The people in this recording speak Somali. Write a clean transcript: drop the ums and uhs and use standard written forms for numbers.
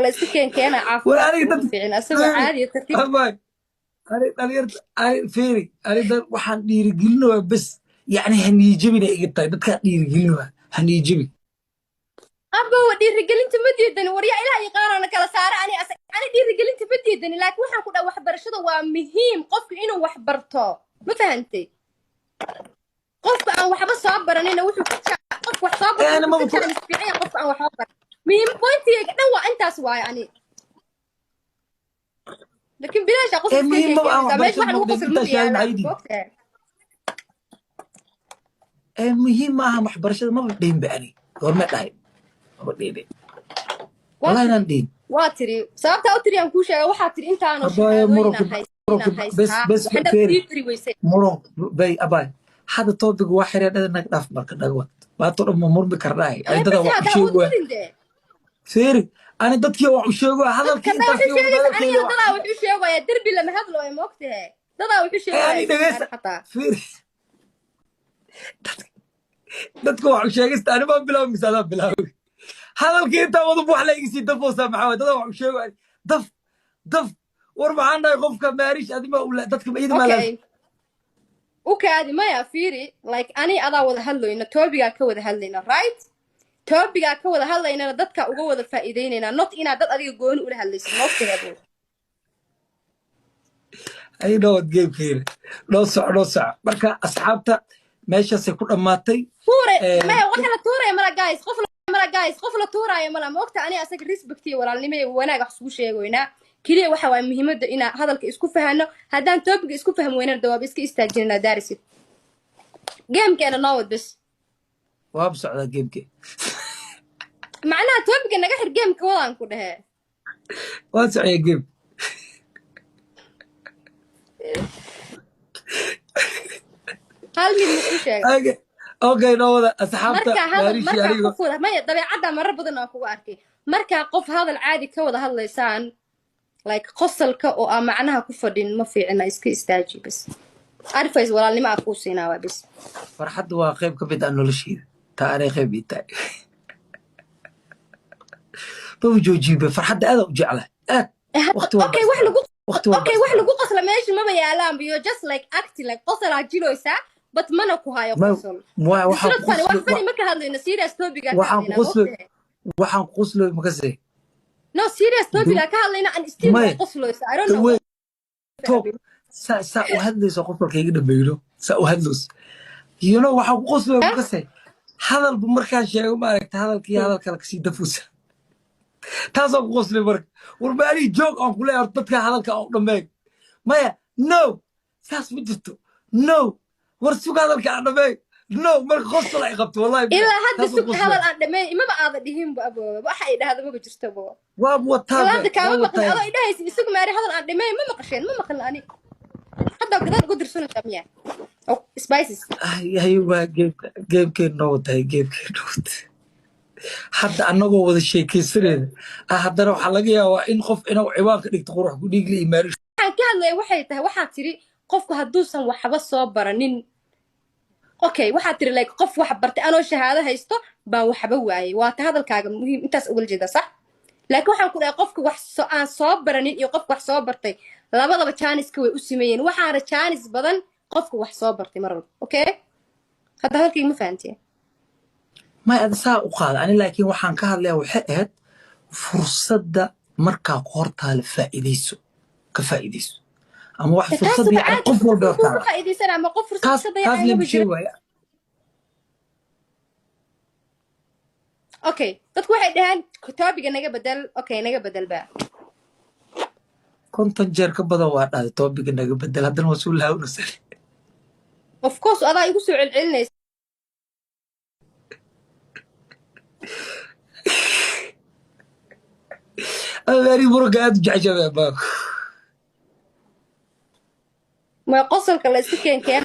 la iska keena war caafimaadka aniga ugu fiican asagoo caadi tartiib abay ani dhalinyarta ani fiiri ani dad waxaan dhiirigelinayaa bas yani haniyijabina iga tahay dadkaa dhiirigelinaya haniyijabi aba dhiirigelinta ma diidani warya ilaah yaqaanana kala saara ani dhiirigelinta ma diidani laakiin waxaan ku dhahay waxbarashada waa muhiim qofku inuu wax barto ma fahantay qofka aan waxba soo baranina wuxuu qof wax soo barto wuxuu ka jecel fiican qofka aan waxba baran muhiim pointiga dhan waa intaas waay ani laakiin bilaasha qofka muhiim ma aan meesha wax lagu qosol ma yaalaan muhiim ma aha waxbarashada maba dhihin ba ani goorma dhahay maba dhihin wallahi inaan dhihin waa tiri sababta u tiri aan kuu sheegay waxaa tiri intaanu muruq bay abay hada topic waa xireen naga dhaaf marka dhagwad baato dhan ma murmi karnaa ay dada wax u sheego fiiri ani dadkii wax u sheego hadalkii intaas dada wax u sheegaya darbi lama hadlooyo ma ogtahay dada wax u sheegaya xataa fiiri dadku wax u sheegista ani ma bilaw misaala bilaw hadalkii inta wada wax la igisi dafoosa maxaa dada wax u sheego daf war maxaan dhahay qofka maarish adima dadka ma idima la وكادي ما يا فيري like أنا أضع وذا هاللينا توبيا كوذا هاللينا right توبيا كوذا هاللينا ضدك وجوذا فائديننا not إنا ضد أدي يقولون ولا هالليس not كهذا أي نوع جيم كير نص مركا أصحابته ماشي سيكون أماتي تورة ما وحنا تورة يا مرا جايز قفل تورة يا مرا ما وقت أنا أسك ريسبكتي ولا اللي ما وأنا قحسوش شيء وينا كليه waxa way muhiimada ina hadalka isku fahano hadaan topic isku fahmo weynaa dawaab iska istaajina daarisid gamekeena nood bas waab socda gameke macnaha topic naga xir gameka wadaan ku dhahe waa socda game hal mid ku sheeg okay wada asxaabta marka qof wada ma dabeecada marar badan oo kugu arkay marka qof hadal caadi ka wada hadlaysaan like qosolka oo aan macnaha ku fadhin ma fiicna iska istaaji bas arfays walaalnimo aan ku siinaa bas farxad waa qayb ka mid ah nolosheeda taariikh qayb inta buu joojiba farxad aad u jeclaa waqti wax lagu qosla meesha ma yaalaan biyo just like acting like qosol ajiloysa but mana ku hayo qosol waxaan marka hadlayna serious topic waxaan qoslo makasay no serious topic ka hadlayna an still qosloysa I don't know talk sa u hadlayso qofkayga dhameeyro sa u hadlos you know waxa ku qoslo makasay hadal bu markaan sheego ma aragta hadalkii hadal kale kasi dafusa taasoo ku qoslo marka warbaari joog aan ku leeyahay dadka hadalka oo dhameey maya no saas ma jirto no war suuqa hadalka aan dhameey no mar qosol ay qabto wallahi ila hadda suuqa hadal aan dhameey imaba aada dhihin ba abo waxa ay dhahdo ma jirto bo waab wataa hadda ka maqan ado ay dhahaysi isugu maari hadal aan dhameey ma maqasheen ma maqan ani hadda gadaal ku dirsan tamiya oo spices ay waa game no tahay game no hadda anagoo wada sheekaysanayna haddana waxa laga yaabaa in qof inuu ciwaanka dhigto qurux ku dhigli imaari waxaan ka hadlay waxay tahay waxa tiri qofku haduusan waxba soo baranin okay waxa tiri like qof wax bartay anoo shahaado haysto baan waxba waayay waa ta hadalkaaga muhiim intaas ugu jeeda sax laakiin waxaan ku dhahay qofku wax aan soo baranin iyo qof wax soo bartay labadaba chance way u sameeyeen waxaana chance badan qofku wax soo bartay mar walba okay hadda halkii ma fahanteen ما أدسا وقال أنا لكن وحن كهذا وحقت فرصة مركا قرطها لفائديسو كفائديسو أما واحد فرصة يعني قفل بيرتاح فائديسو أنا ما قفل فرصة يعني بجوا أوكي تدك واحد هان كتابي جنجا بدل أوكي نجا بدل بقى كنت نجار كبدا واحد هذا توبي جنجا بدل هذا المسؤول له ونسأل of course هذا يقصوا علنا أنا مرقاد جعجبة باك ما قصر كلا سكين كيان